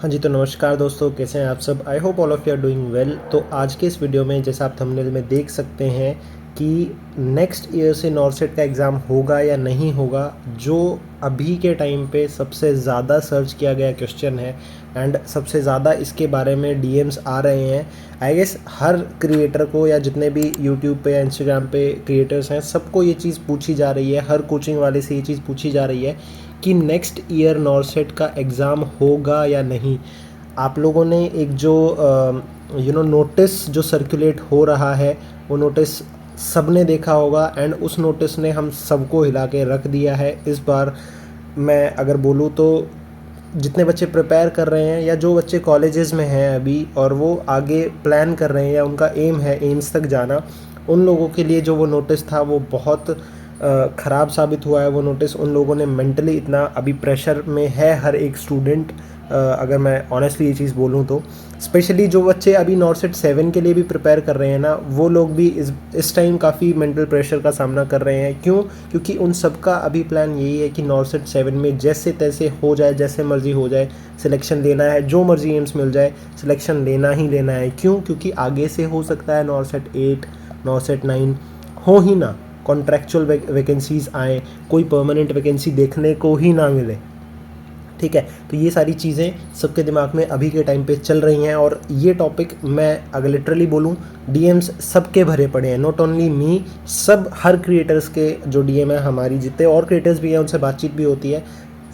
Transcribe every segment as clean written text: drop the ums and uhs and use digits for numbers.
हाँ जी, तो नमस्कार दोस्तों, कैसे हैं आप सब। I hope all of you are doing well. तो आज के इस वीडियो में जैसा आप थंबनेल में देख सकते हैं कि नेक्स्ट ईयर से नॉर्सेट का एग्ज़ाम होगा या नहीं होगा, जो अभी के टाइम पे सबसे ज़्यादा सर्च किया गया क्वेश्चन है एंड सबसे ज़्यादा इसके बारे में डीएम्स आ रहे हैं। आई गेस हर क्रिएटर को या जितने भी यूट्यूब पे या इंस्टाग्राम पे क्रिएटर्स हैं, सबको ये चीज़ पूछी जा रही है, हर कोचिंग वाले से ये चीज़ पूछी जा रही है कि नेक्स्ट ईयर नॉर्सेट का एग्ज़ाम होगा या नहीं। आप लोगों ने एक जो नोटिस जो सर्कुलेट हो रहा है, वो नोटिस सब ने देखा होगा एंड उस नोटिस ने हम सबको हिला के रख दिया है। इस बार मैं अगर बोलूँ तो जितने बच्चे प्रिपेयर कर रहे हैं या जो बच्चे कॉलेजेस में हैं अभी और वो आगे प्लान कर रहे हैं या उनका एम है एम्स तक जाना, उन लोगों के लिए जो वो नोटिस था वो बहुत ख़राब साबित हुआ है। वो नोटिस उन लोगों ने मेंटली इतना अभी प्रेशर में है हर एक स्टूडेंट। अगर मैं ऑनेस्टली ये चीज़ बोलूँ तो स्पेशली जो बच्चे अभी नॉर्सेट 7 के लिए भी प्रिपेयर कर रहे हैं ना, वो लोग भी इस टाइम काफ़ी मेंटल प्रेशर का सामना कर रहे हैं। क्यों? क्योंकि उन सब का अभी प्लान यही है कि नॉर्सेट 7 में जैसे तैसे हो जाए, जैसे मर्ज़ी हो जाए, सिलेक्शन लेना है, जो मर्ज़ी एम्स मिल जाए सिलेक्शन लेना ही लेना है। क्यों? क्योंकि आगे से हो सकता है नॉर्सेट 8, नॉर्सेट 9 हो ही ना, कॉन्ट्रैक्चुअल वैकेंसीज़ आएँ, कोई परमानेंट वैकेंसी देखने को ही ना मिले। ठीक है, तो ये सारी चीज़ें सबके दिमाग में अभी के टाइम पे चल रही हैं और ये टॉपिक मैं अगर लिटरली बोलूँ, डीएम्स सबके भरे पड़े हैं, नॉट ओनली मी, सब हर क्रिएटर्स के जो डीएम है, हमारी जितने और क्रिएटर्स भी हैं उनसे बातचीत भी होती है,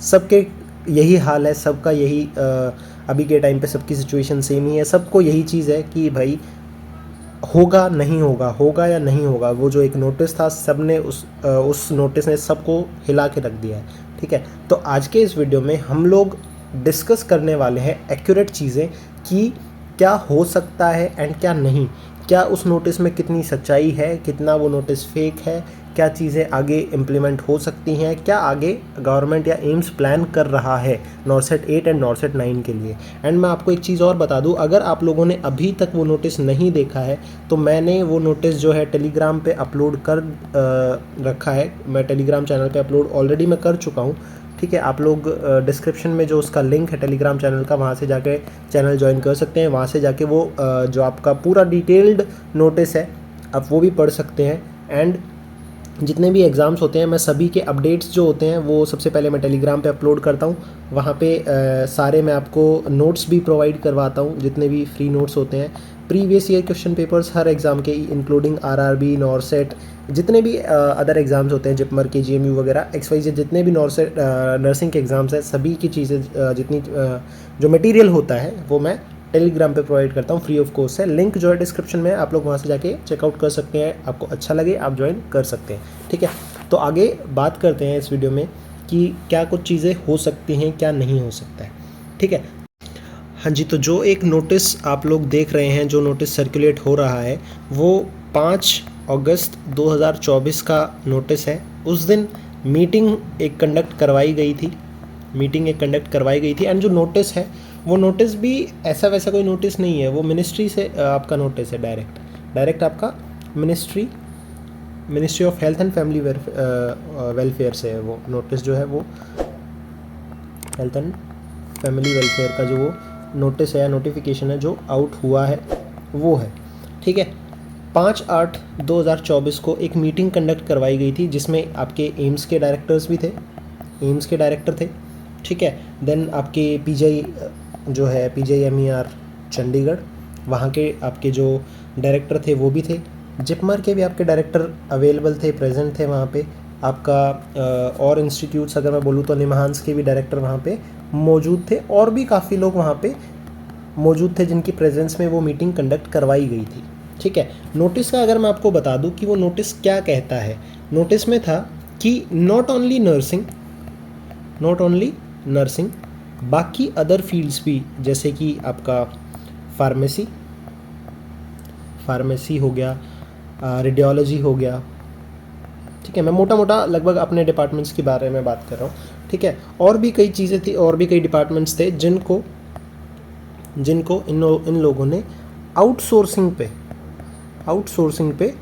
सबके यही हाल है, सबका यही अभी के टाइम पे सबकी सिचुएशन सेम ही है। सबको यही चीज़ है कि भाई होगा नहीं होगा, होगा या नहीं होगा। वो जो एक नोटिस था, सब ने उस नोटिस ने सबको हिला के रख दिया है। ठीक है, तो आज के इस वीडियो में हम लोग डिस्कस करने वाले हैं एक्यूरेट चीज़ें कि क्या हो सकता है एंड क्या नहीं, क्या उस नोटिस में कितनी सच्चाई है, कितना वो नोटिस फेक है, क्या चीज़ें आगे इम्प्लीमेंट हो सकती हैं, क्या आगे गवर्नमेंट या एम्स प्लान कर रहा है नॉर्सेट 8 एंड नॉर्सेट 9 के लिए। एंड मैं आपको एक चीज़ और बता दूं, अगर आप लोगों ने अभी तक वो नोटिस नहीं देखा है तो मैंने वो नोटिस जो है टेलीग्राम पे अपलोड कर रखा है। मैं टेलीग्राम चैनल पे अपलोड ऑलरेडी मैं कर चुका हूँ। ठीक है, आप लोग डिस्क्रिप्शन में जो उसका लिंक है टेलीग्राम चैनल का, वहाँ से जाके चैनल ज्वाइन कर सकते हैं। वहाँ से जाके वो जो आपका पूरा डिटेल्ड नोटिस है आप वो भी पढ़ सकते हैं। एंड जितने भी एग्ज़ाम्स होते हैं, मैं सभी के अपडेट्स जो होते हैं वो सबसे पहले मैं टेलीग्राम पे अपलोड करता हूँ। वहाँ पे सारे मैं आपको नोट्स भी प्रोवाइड करवाता हूँ, जितने भी फ्री नोट्स होते हैं, प्रीवियस ईयर क्वेश्चन पेपर्स हर एग्ज़ाम के, इंक्लूडिंग आरआरबी, नॉर्सेट, जितने भी अदर एग्ज़ाम्स होते हैं, जिपमर, केजीएमयू वगैरह, XYZ, जितने भी नॉर्सेट नर्सिंग के एग्ज़ाम्स हैं, सभी की चीज़ें जितनी जो मटेरियल होता है वो मैं टेलीग्राम पे प्रोवाइड करता हूँ, फ्री ऑफ कॉस्ट है। लिंक जो है डिस्क्रिप्शन में, आप लोग वहाँ से जाके चेकआउट कर सकते हैं। आपको अच्छा लगे आप ज्वाइन कर सकते हैं। ठीक है, तो आगे बात करते हैं इस वीडियो में कि क्या कुछ चीज़ें हो सकती हैं, क्या नहीं हो सकता है। ठीक है, हाँ जी, तो जो एक नोटिस आप लोग देख रहे हैं, जो नोटिस सर्कुलेट हो रहा है, वो 5 अगस्त 2024 का नोटिस है। उस दिन मीटिंग एक कंडक्ट करवाई गई थी एंड जो नोटिस है वो नोटिस भी ऐसा वैसा कोई नोटिस नहीं है, वो मिनिस्ट्री से आपका नोटिस है, डायरेक्ट आपका ministry of health and family welfare से है। वो नोटिस जो है वो हेल्थ एंड फैमिली वेलफेयर का जो वो नोटिस है, नोटिफिकेशन है जो आउट हुआ है वो है। ठीक है, 5/8/2024 को एक मीटिंग कंडक्ट करवाई गई थी जिसमें आपके एम्स के डायरेक्टर्स भी थे, एम्स के डायरेक्टर थे। ठीक है, देन आपके पीजीआई जो है, PGIMER चंडीगढ़, वहाँ के आपके जो डायरेक्टर थे वो भी थे। जिपमर के भी आपके डायरेक्टर अवेलेबल थे, प्रेजेंट थे वहाँ पे। आपका और इंस्टीट्यूट्स अगर मैं बोलूँ तो निमहांस के भी डायरेक्टर वहाँ पे मौजूद थे और भी काफ़ी लोग वहाँ पे मौजूद थे जिनकी प्रेजेंस में वो मीटिंग कंडक्ट करवाई गई थी। ठीक है, नोटिस का अगर मैं आपको बता दूं कि वो नोटिस क्या कहता है, नोटिस में था कि नॉट ओनली नर्सिंग, बाकी अदर फील्ड्स भी, जैसे कि आपका फार्मेसी हो गया, रेडियोलॉजी हो गया। ठीक है, मैं मोटा मोटा लगभग अपने डिपार्टमेंट्स के बारे में बात कर रहा हूँ। ठीक है, और भी कई चीज़ें थी, और भी कई डिपार्टमेंट्स थे जिनको इन लोगों ने आउटसोर्सिंग पे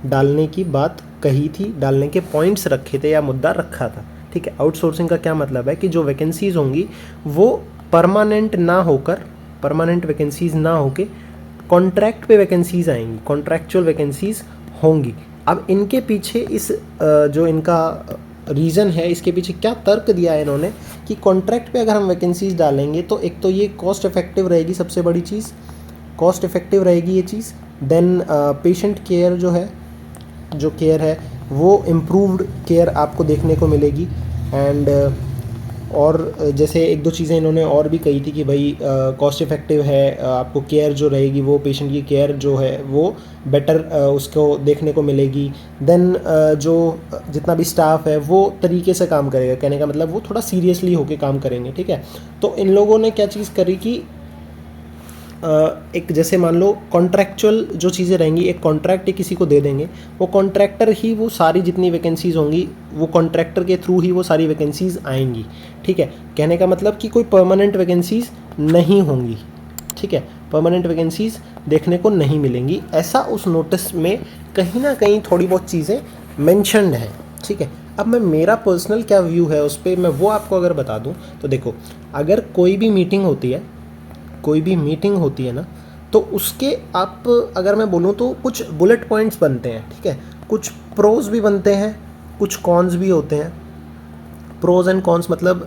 डालने की बात कही थी, डालने के पॉइंट्स रखे थे या मुद्दा रखा था। ठीक है, आउटसोर्सिंग का क्या मतलब है कि जो वैकेंसीज़ होंगी वो परमानेंट वैकेंसीज़ ना होके कॉन्ट्रैक्ट पे वैकेंसीज़ आएंगी, कॉन्ट्रैक्चुअल वैकेंसीज़ होंगी। अब इनके पीछे जो इनका रीज़न है, इसके पीछे क्या तर्क दिया है इन्होंने कि कॉन्ट्रैक्ट पे अगर हम वैकेंसीज़ डालेंगे तो एक तो ये कॉस्ट इफ़ेक्टिव रहेगी, सबसे बड़ी चीज़ कॉस्ट इफ़ेक्टिव रहेगी ये चीज़। देन पेशेंट केयर जो केयर है वो इम्प्रूव्ड केयर आपको देखने को मिलेगी। एंड और जैसे एक दो चीज़ें इन्होंने और भी कही थी कि भाई कॉस्ट इफ़ेक्टिव है, आपको केयर जो रहेगी वो पेशेंट की केयर जो है वो बेटर उसको देखने को मिलेगी। देन जो जितना भी स्टाफ है वो तरीके से काम करेगा, कहने का मतलब वो थोड़ा सीरियसली होके काम करेंगे, ठीक है। तो इन लोगों ने क्या चीज़ करी कि एक जैसे मान लो कॉन्ट्रैक्चुअल जो चीज़ें रहेंगी, एक कॉन्ट्रैक्ट ही किसी को दे देंगे, वो कॉन्ट्रैक्टर ही वो सारी जितनी वैकेंसीज़ होंगी वो कॉन्ट्रैक्टर के थ्रू ही वो सारी वैकेंसीज़ आएंगी, ठीक है। कहने का मतलब कि कोई परमानेंट वैकेंसीज़ नहीं होंगी, ठीक है, परमानेंट वैकेंसीज़ देखने को नहीं मिलेंगी, ऐसा उस नोटिस में कहीं ना कहीं थोड़ी बहुत चीज़ें मेंशन्ड हैं, ठीक है। अब मैं मेरा पर्सनल क्या व्यू है उस पर मैं वो आपको अगर बता दूं तो देखो, अगर कोई भी मीटिंग होती है ना, तो उसके आप अगर मैं बोलूँ तो कुछ बुलेट पॉइंट्स बनते हैं, ठीक है। कुछ प्रोज भी बनते हैं, कुछ कॉन्स भी होते हैं। प्रोज एंड कॉन्स मतलब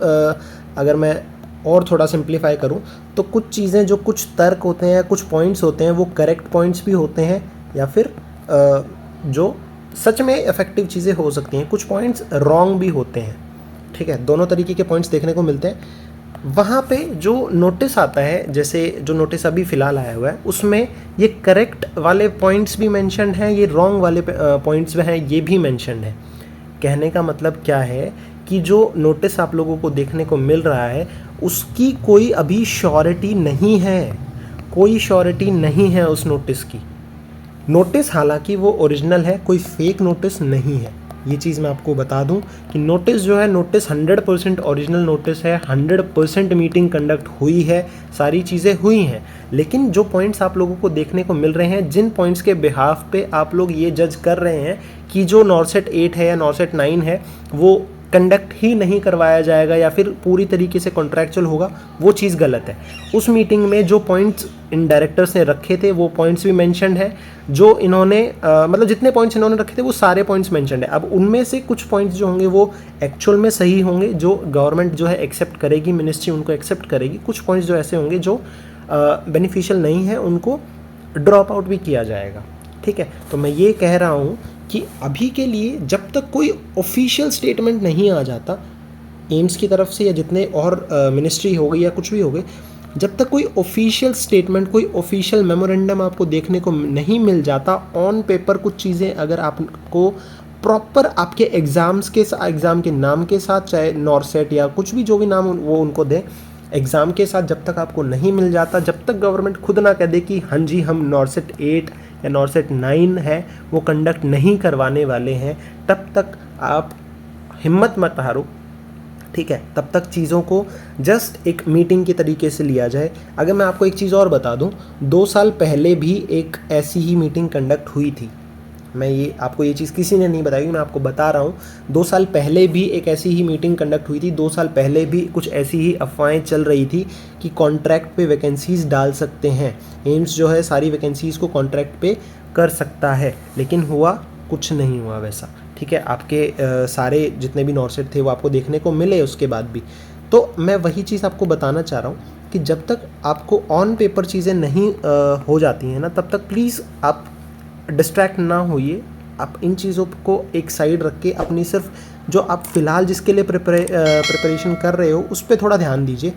अगर मैं और थोड़ा सिंप्लीफाई करूँ तो कुछ चीज़ें जो कुछ तर्क होते हैं, कुछ पॉइंट्स होते हैं वो करेक्ट पॉइंट्स भी होते हैं, या फिर जो सच में इफ़ेक्टिव चीज़ें हो सकती हैं, कुछ पॉइंट्स रॉन्ग भी होते हैं, ठीक है। दोनों तरीके के पॉइंट्स देखने को मिलते हैं। वहाँ पे जो नोटिस आता है, जैसे जो नोटिस अभी फ़िलहाल आया हुआ है उसमें ये करेक्ट वाले पॉइंट्स भी मेंशन्ड हैं, ये रॉन्ग वाले पॉइंट्स भी हैं, ये भी मेंशन्ड है। कहने का मतलब क्या है कि जो नोटिस आप लोगों को देखने को मिल रहा है उसकी कोई अभी श्योरिटी नहीं है, कोई श्योरिटी नहीं है उस नोटिस की। नोटिस हालांकि वो ओरिजिनल है, कोई फेक नोटिस नहीं है, ये चीज़ मैं आपको बता दूं कि नोटिस जो है, नोटिस 100% ओरिजिनल नोटिस है, 100% मीटिंग कंडक्ट हुई है, सारी चीज़ें हुई हैं। लेकिन जो पॉइंट्स आप लोगों को देखने को मिल रहे हैं, जिन पॉइंट्स के बिहाफ पे आप लोग ये जज कर रहे हैं कि जो नॉर्सेट 8 है या नॉर्सेट 9 है वो कंडक्ट ही नहीं करवाया जाएगा या फिर पूरी तरीके से कॉन्ट्रैक्चुअल होगा, वो चीज़ गलत है। उस मीटिंग में जो पॉइंट्स इन डायरेक्टर्स ने रखे थे वो पॉइंट्स भी मेंशन्ड है, जो इन्होंने मतलब जितने पॉइंट्स इन्होंने रखे थे वो सारे पॉइंट्स मेंशन्ड है। अब उनमें से कुछ पॉइंट्स जो होंगे वो एक्चुअल में सही होंगे, जो गवर्नमेंट जो है एक्सेप्ट करेगी, मिनिस्ट्री उनको एक्सेप्ट करेगी। कुछ पॉइंट्स जो ऐसे होंगे जो बेनिफिशियल नहीं है, उनको ड्रॉप आउट भी किया जाएगा, ठीक है। तो मैं ये कह रहा हूँ कि अभी के लिए जब तक कोई ऑफिशियल स्टेटमेंट नहीं आ जाता एम्स की तरफ से या जितने और मिनिस्ट्री हो गई या कुछ भी हो गई, जब तक कोई ऑफिशियल स्टेटमेंट, कोई ऑफिशियल मेमोरेंडम आपको देखने को नहीं मिल जाता ऑन पेपर, कुछ चीज़ें अगर आपको प्रॉपर आपके एग्ज़ाम के नाम के साथ, चाहे नॉर्सेट या कुछ भी जो भी नाम वो उनको दें, एग्ज़ाम के साथ जब तक आपको नहीं मिल जाता, जब तक गवर्नमेंट खुद ना कह दे कि हाँ जी हम नॉर्सेट 8 या नॉर्सेट 9 है वो कंडक्ट नहीं करवाने वाले हैं, तब तक आप हिम्मत मत हारो, ठीक है। तब तक चीज़ों को जस्ट एक मीटिंग के तरीके से लिया जाए। अगर मैं आपको एक चीज़ और बता दूं, 2 साल पहले भी एक ऐसी ही मीटिंग कंडक्ट हुई थी। मैं ये आपको ये चीज़ किसी ने नहीं बताई, मैं आपको बता रहा हूँ। 2 साल पहले भी एक ऐसी ही मीटिंग कंडक्ट हुई थी। 2 साल पहले भी कुछ ऐसी ही अफवाहें चल रही थी कि कॉन्ट्रैक्ट पे वैकेंसीज़ डाल सकते हैं, एम्स जो है सारी वैकेंसीज़ को कॉन्ट्रैक्ट पे कर सकता है, लेकिन हुआ कुछ नहीं हुआ वैसा, ठीक है। आपके सारे जितने भी नॉर्सेट थे वो आपको देखने को मिले उसके बाद भी। तो मैं वही चीज़ आपको बताना चाह रहा हूँ कि जब तक आपको ऑन पेपर चीज़ें नहीं हो जाती हैं ना, तब तक प्लीज़ आप डिस्ट्रैक्ट ना होइए। आप इन चीज़ों को एक साइड रख के अपनी सिर्फ जो आप फ़िलहाल जिसके लिए प्रिपरेशन कर रहे हो उस पर थोड़ा ध्यान दीजिए,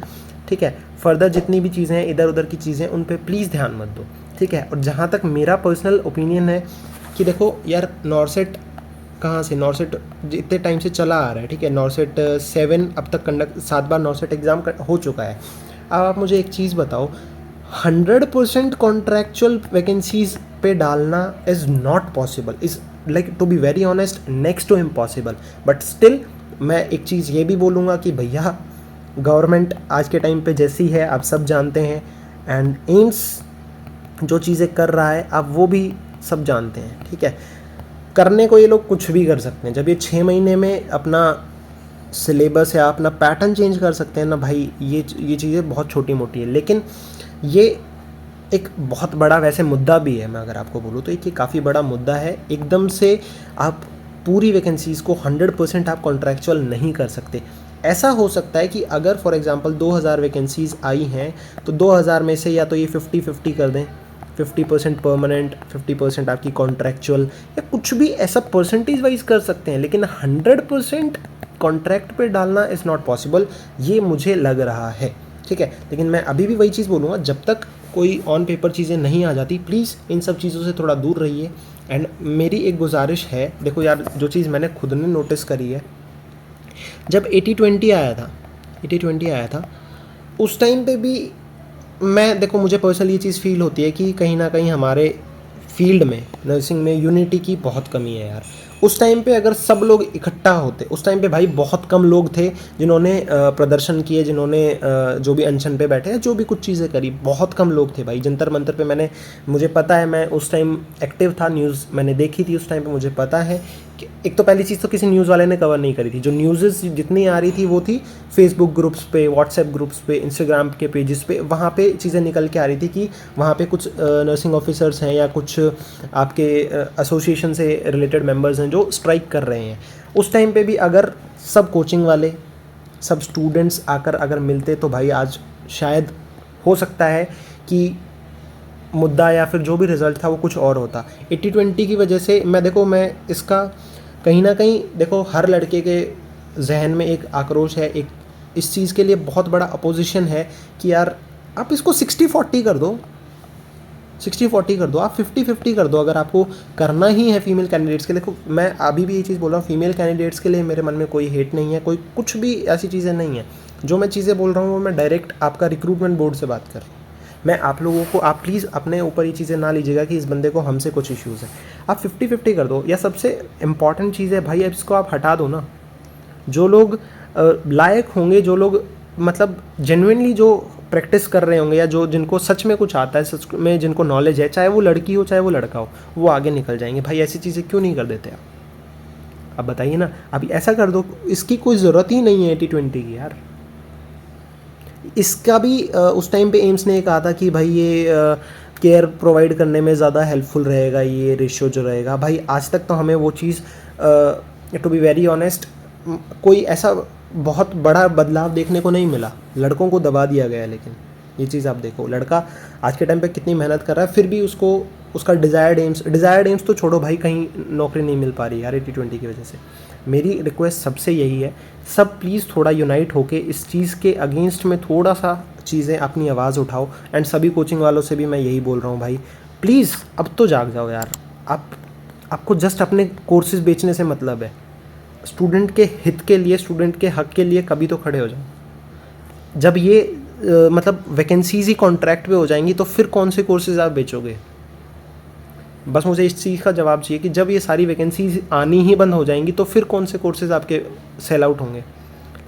ठीक है। फर्दर जितनी भी चीज़ें हैं, इधर उधर की चीज़ें, उन पर प्लीज़ ध्यान मत दो, ठीक है। और जहाँ तक मेरा पर्सनल ओपिनियन है कि देखो यार, नॉर्सेट कहाँ से, नॉर्सेट इतने टाइम से चला आ रहा है, ठीक है। नॉर्सेट 7 अब तक 7 बार नॉर्सेट एग्ज़ाम हो चुका है। अब आप मुझे एक चीज़ बताओ, 100% कॉन्ट्रैक्चुअल वैकेंसीज़ पे डालना is not possible, is like to be very honest next to impossible. But still मैं एक चीज़ ये भी बोलूँगा कि भैया गवर्नमेंट आज के टाइम पे जैसी है आप सब जानते हैं, एंड एम्स जो चीज़ें कर रहा है आप वो भी सब जानते हैं, ठीक है। करने को ये लोग कुछ भी कर सकते हैं। जब ये 6 महीने में अपना सिलेबस है, आप ना पैटर्न चेंज कर सकते हैं ना भाई, ये चीज़ें बहुत छोटी मोटी है, लेकिन ये एक बहुत बड़ा वैसे मुद्दा भी है। मैं अगर आपको बोलूँ तो एक ये काफ़ी बड़ा मुद्दा है। एकदम से आप पूरी वैकेंसीज़ को 100% आप कॉन्ट्रैक्चुअल नहीं कर सकते। ऐसा हो सकता है कि अगर फॉर एग्जांपल 2000 वैकेंसीज़ आई हैं तो 2000 में से या तो ये 50-50 कर दें, 50% परमानेंट, 50% आपकी कॉन्ट्रैक्चुअल, या कुछ भी ऐसा परसेंटेज वाइज कर सकते हैं, लेकिन 100% कॉन्ट्रैक्ट पे डालना इज़ नॉट पॉसिबल, ये मुझे लग रहा है। ठीक है, लेकिन मैं अभी भी वही चीज़ बोलूँगा, जब तक कोई ऑन पेपर चीज़ें नहीं आ जाती, प्लीज़ इन सब चीज़ों से थोड़ा दूर रहिए। एंड मेरी एक गुजारिश है, देखो यार, जो चीज़ मैंने खुद ने नोटिस करी है, जब 80-20 आया था, 80-20 आया था, उस टाइम पे भी मैं, देखो मुझे पर्सनली ये चीज़ फील होती है कि कहीं ना कहीं हमारे फील्ड में, नर्सिंग में यूनिटी की बहुत कमी है यार। उस टाइम पे अगर सब लोग इकट्ठा होते, उस टाइम पे भाई बहुत कम लोग थे जिन्होंने प्रदर्शन किए, जिन्होंने जो भी अनशन पे बैठे, जो भी कुछ चीज़ें करी, बहुत कम लोग थे भाई। जंतर मंतर पे मुझे पता है, मैं उस टाइम एक्टिव था, न्यूज़ मैंने देखी थी उस टाइम पे, मुझे पता है कि एक तो पहली चीज़ तो किसी न्यूज़ वाले ने कवर नहीं करी थी। जो न्यूज़ जितनी आ रही थी वो थी फेसबुक ग्रुप्स पे, व्हाट्सएप ग्रुप्स पे, इंस्टाग्राम के पेजेस पे, वहाँ पे चीज़ें निकल के आ रही थी कि वहाँ पे कुछ नर्सिंग ऑफिसर्स हैं या कुछ आपके एसोसिएशन से रिलेटेड मेंबर्स हैं जो स्ट्राइक कर रहे हैं। उस टाइम पे भी अगर सब कोचिंग वाले, सब स्टूडेंट्स आकर अगर मिलते तो भाई आज शायद हो सकता है कि मुद्दा या फिर जो भी रिज़ल्ट था वो कुछ और होता। 80-20 की वजह से मैं इसका कहीं ना कहीं, देखो हर लड़के के जहन में एक आक्रोश है, एक इस चीज़ के लिए बहुत बड़ा अपोजिशन है कि यार आप इसको 60-40 कर दो, 60-40 कर दो, आप 50-50 कर दो, अगर आपको करना ही है फीमेल कैंडिडेट्स के लिए। देखो मैं अभी भी ये चीज़ बोल रहा हूँ, फीमेल कैंडिडेट्स के लिए मेरे मन में कोई हेट नहीं है, कोई कुछ भी ऐसी चीज़ें नहीं है। जो मैं चीज़ें बोल रहा हूँ वो मैं डायरेक्ट आपका रिक्रूटमेंट बोर्ड से बात कर रहा हूँ। मैं आप लोगों को, आप प्लीज़ अपने ऊपर ये चीज़ें ना लीजिएगा कि इस बंदे को हमसे कुछ इश्यूज़ है। आप 50-50 कर दो, या सबसे इम्पॉर्टेंट चीज़ है भाई, अब इसको आप हटा दो ना। जो लोग लायक होंगे, जो लोग मतलब जेन्युइनली जो प्रैक्टिस कर रहे होंगे, या जो जिनको सच में कुछ आता है, सच में जिनको नॉलेज है, चाहे वो लड़की हो चाहे वो लड़का हो, वो आगे निकल जाएंगे भाई। ऐसी चीज़ें क्यों नहीं कर देते आप? अब बताइए ना, अभी ऐसा कर दो, इसकी कोई ज़रूरत ही नहीं है 80-20 की यार। इसका भी उस टाइम पे एम्स ने कहा था कि भाई ये केयर प्रोवाइड करने में ज़्यादा हेल्पफुल रहेगा ये रेशियो जो रहेगा। भाई आज तक तो हमें वो चीज़, टू बी वेरी ऑनेस्ट, कोई ऐसा बहुत बड़ा बदलाव देखने को नहीं मिला। लड़कों को दबा दिया गया। लेकिन ये चीज़ आप देखो, लड़का आज के टाइम पे कितनी मेहनत कर रहा है, फिर भी उसको उसका डिज़ायर्ड एम्स तो छोड़ो भाई, कहीं नौकरी नहीं मिल पा रही यार 80-20 की वजह से। मेरी रिक्वेस्ट सबसे यही है, सब प्लीज़ थोड़ा यूनाइट होके इस चीज़ के अगेंस्ट में थोड़ा सा चीज़ें अपनी आवाज़ उठाओ। एंड सभी कोचिंग वालों से भी मैं यही बोल रहा हूँ भाई, प्लीज़ अब तो जाग जाओ यार। आपको जस्ट अपने कोर्सेज बेचने से मतलब है, स्टूडेंट के हित के लिए, स्टूडेंट के हक के लिए कभी तो खड़े हो जाओ। जब ये मतलब वैकेंसीज ही कॉन्ट्रैक्ट पे हो जाएंगी तो फिर कौन से कोर्सेज आप बेचोगे? बस मुझे इस चीज़ का जवाब चाहिए कि जब ये सारी वैकेंसीज आनी ही बंद हो जाएंगी तो फिर कौन से कोर्सेज आपके सेल आउट होंगे।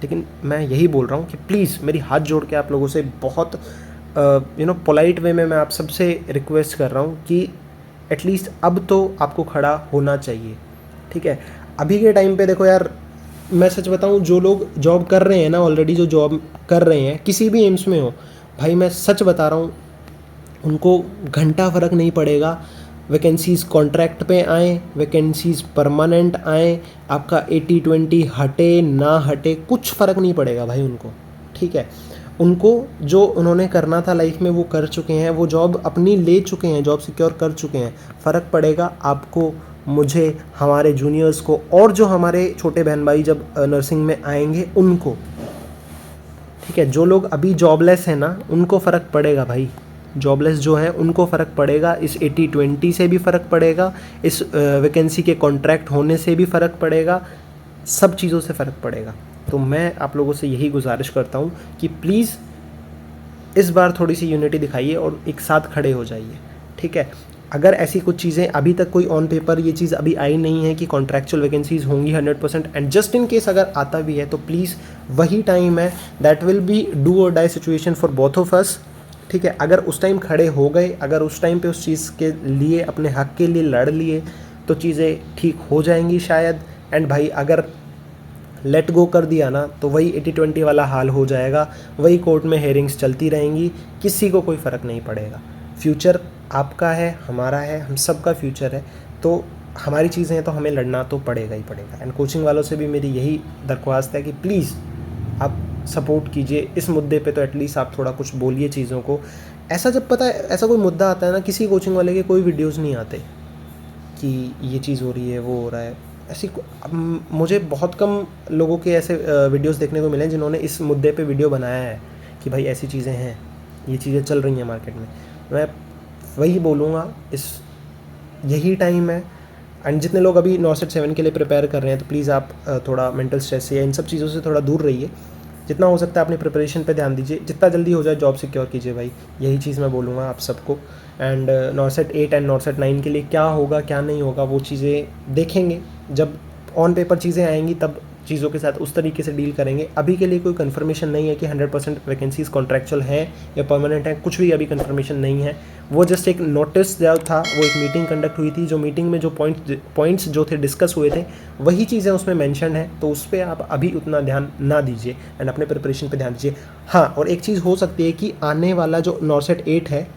लेकिन मैं यही बोल रहा हूँ कि प्लीज़ मेरी हाथ जोड़ के आप लोगों से बहुत पोलाइट वे में मैं आप सबसे रिक्वेस्ट कर रहा हूँ कि एटलीस्ट अब तो आपको खड़ा होना चाहिए। ठीक है, अभी के टाइम पे देखो यार, मैं सच बताऊँ, जो लोग जॉब कर रहे हैं ना, ऑलरेडी जो जॉब कर रहे हैं किसी भी एम्स में हो, भाई मैं सच बता रहा हूँ, उनको घंटा फ़र्क नहीं पड़ेगा वैकेंसीज़ कॉन्ट्रैक्ट पे आए, वैकेंसीज़ परमानेंट आए, आपका 80-20 हटे ना हटे, कुछ फ़र्क नहीं पड़ेगा भाई उनको। ठीक है, उनको जो उन्होंने करना था लाइफ में वो कर चुके हैं, वो जॉब अपनी ले चुके हैं, जॉब सिक्योर कर चुके हैं। फ़र्क पड़ेगा आपको, मुझे, हमारे जूनियर्स को, और जो हमारे छोटे बहन भाई जब नर्सिंग में आएंगे उनको। ठीक है, जो लोग अभी जॉबलेस हैं ना, उनको फ़र्क पड़ेगा भाई। जॉबलेस जो हैं उनको फ़र्क पड़ेगा, इस 80-20 से भी फ़र्क पड़ेगा, इस वैकेंसी के कॉन्ट्रैक्ट होने से भी फ़र्क पड़ेगा, सब चीज़ों से फ़र्क पड़ेगा। तो मैं आप लोगों से यही गुजारिश करता हूँ कि प्लीज़ इस बार थोड़ी सी यूनिटी दिखाइए और एक साथ खड़े हो जाइए। ठीक है, अगर ऐसी कुछ चीज़ें अभी तक कोई ऑन पेपर ये चीज़ अभी आई नहीं है कि कॉन्ट्रैक्चुअल वैकेंसीज़ होंगी 100%, एंड जस्ट इन केस अगर आता भी है तो प्लीज़ वही टाइम है, that will be do or die situation for both of us. ठीक है, अगर उस टाइम खड़े हो गए, अगर उस टाइम पे उस चीज़ के लिए, अपने हक के लिए लड़ लिए, तो चीज़ें ठीक हो जाएंगी शायद। एंड भाई अगर लेट गो कर दिया ना तो वही 80-20 वाला हाल हो जाएगा, वही कोर्ट में हेयरिंग्स चलती रहेंगी, किसी को कोई फ़र्क नहीं पड़ेगा। फ्यूचर आपका है, हमारा है, हम सब का फ्यूचर है, तो हमारी चीज़ें हैं तो हमें लड़ना तो पड़ेगा ही पड़ेगा। एंड कोचिंग वालों से भी मेरी यही दरख्वास्त है कि प्लीज़ आप सपोर्ट कीजिए इस मुद्दे पे, तो एटलीस्ट आप थोड़ा कुछ बोलिए चीज़ों को। ऐसा जब पता है ऐसा कोई मुद्दा आता है ना, किसी कोचिंग वाले के कोई वीडियोज़ नहीं आते कि ये चीज़ हो रही है, वो हो रहा है, ऐसी मुझे बहुत कम लोगों के ऐसे वीडियोस देखने को मिले हैं जिन्होंने इस मुद्दे पे वीडियो बनाया है कि भाई ऐसी चीज़ें हैं, ये चीज़ें चल रही हैं मार्केट में। मैं वही बोलूँगा, यही टाइम है। एंड जितने लोग अभी नॉर्सेट 7 के लिए प्रिपेयर कर रहे हैं तो प्लीज़ आप थोड़ा मेंटल स्ट्रेस से या इन सब चीज़ों से थोड़ा दूर रहिए। जितना हो सकता है अपनी प्रिपरेशन पे ध्यान दीजिए, जितना जल्दी हो जाए जॉब सिक्योर कीजिए भाई, यही चीज़ मैं बोलूँगा आप सबको। एंड नॉर्सेट 8 एंड नॉर्सेट 9 के लिए क्या होगा क्या नहीं होगा वो चीज़ें देखेंगे, जब ऑन पेपर चीज़ें आएंगी तब चीज़ों के साथ उस तरीके से डील करेंगे। अभी के लिए कोई कंफर्मेशन नहीं है कि 100% वैकेंसीज़ कॉन्ट्रैक्चुअल हैं या परमानेंट हैं, कुछ भी अभी कंफर्मेशन नहीं है। वो जस्ट एक नोटिस जो था, वो एक मीटिंग कंडक्ट हुई थी, जो मीटिंग में जो पॉइंट्स जो थे डिस्कस हुए थे वही चीज़ें उसमें मेंशन है, तो उस पर आप अभी उतना ध्यान ना दीजिए एंड अपने प्रिपरेशन पे ध्यान दीजिए। हाँ, और एक चीज़ हो सकती है कि आने वाला जो नॉर्सेट 8 है,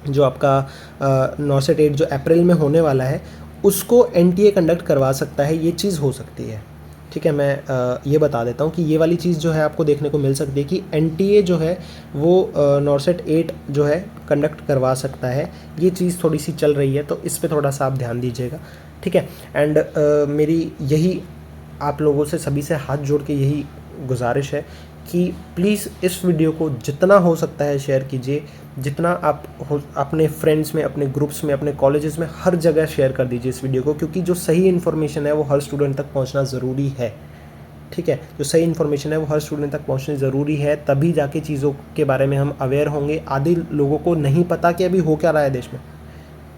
जो आपका नॉर्सेट 8 जो अप्रैल में होने वाला है, उसको NTA कंडक्ट करवा सकता है, ये चीज़ हो सकती है। ठीक है, मैं ये बता देता हूँ कि ये वाली चीज़ जो है आपको देखने को मिल सकती है कि NTA जो है वो नॉर्सेट 8 जो है कंडक्ट करवा सकता है। ये चीज़ थोड़ी सी चल रही है, तो इस पे थोड़ा सा आप ध्यान दीजिएगा, ठीक है। एंड मेरी यही आप लोगों से सभी से हाथ जोड़ के यही गुजारिश है कि प्लीज़ इस वीडियो को जितना हो सकता है शेयर कीजिए, जितना आप अपने फ्रेंड्स में, अपने ग्रुप्स में, अपने कॉलेजेस में, हर जगह शेयर कर दीजिए इस वीडियो को, क्योंकि जो सही इन्फॉर्मेशन है वो हर स्टूडेंट तक पहुंचना ज़रूरी है, ठीक है। जो सही इन्फॉर्मेशन है वो हर स्टूडेंट तक पहुंचनी ज़रूरी है, तभी जाके चीज़ों के बारे में हम अवेयर होंगे। आधे लोगों को नहीं पता कि अभी हो क्या रहा है देश में,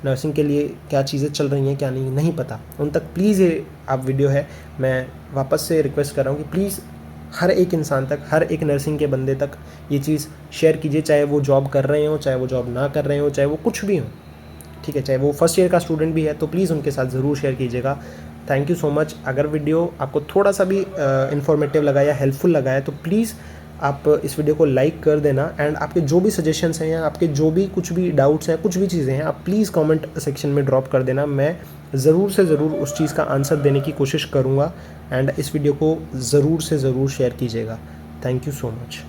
नर्सिंग के लिए क्या चीज़ें चल रही हैं क्या नहीं पता, उन तक प्लीज़ ये आप वीडियो है, मैं वापस से रिक्वेस्ट कर रहा हूँ कि प्लीज़ हर एक इंसान तक, हर एक नर्सिंग के बंदे तक ये चीज़ शेयर कीजिए, चाहे वो जॉब कर रहे हो, चाहे वो जॉब ना कर रहे हो, चाहे वो कुछ भी हो, ठीक है, चाहे वो फर्स्ट ईयर का स्टूडेंट भी है, तो प्लीज़ उनके साथ ज़रूर शेयर कीजिएगा। Thank you so much. अगर वीडियो आपको थोड़ा सा भी इन्फॉर्मेटिव लगा या हेल्पफुल लगा है तो प्लीज़ आप इस वीडियो को लाइक कर देना। एंड आपके जो भी सजेशंस हैं या आपके जो भी कुछ भी डाउट्स हैं, कुछ भी चीज़ें हैं, आप प्लीज़ कमेंट सेक्शन में ड्रॉप कर देना। मैं ज़रूर से ज़रूर उस चीज़ का आंसर देने की कोशिश करूँगा। एंड इस वीडियो को ज़रूर से ज़रूर शेयर कीजिएगा। Thank you so much.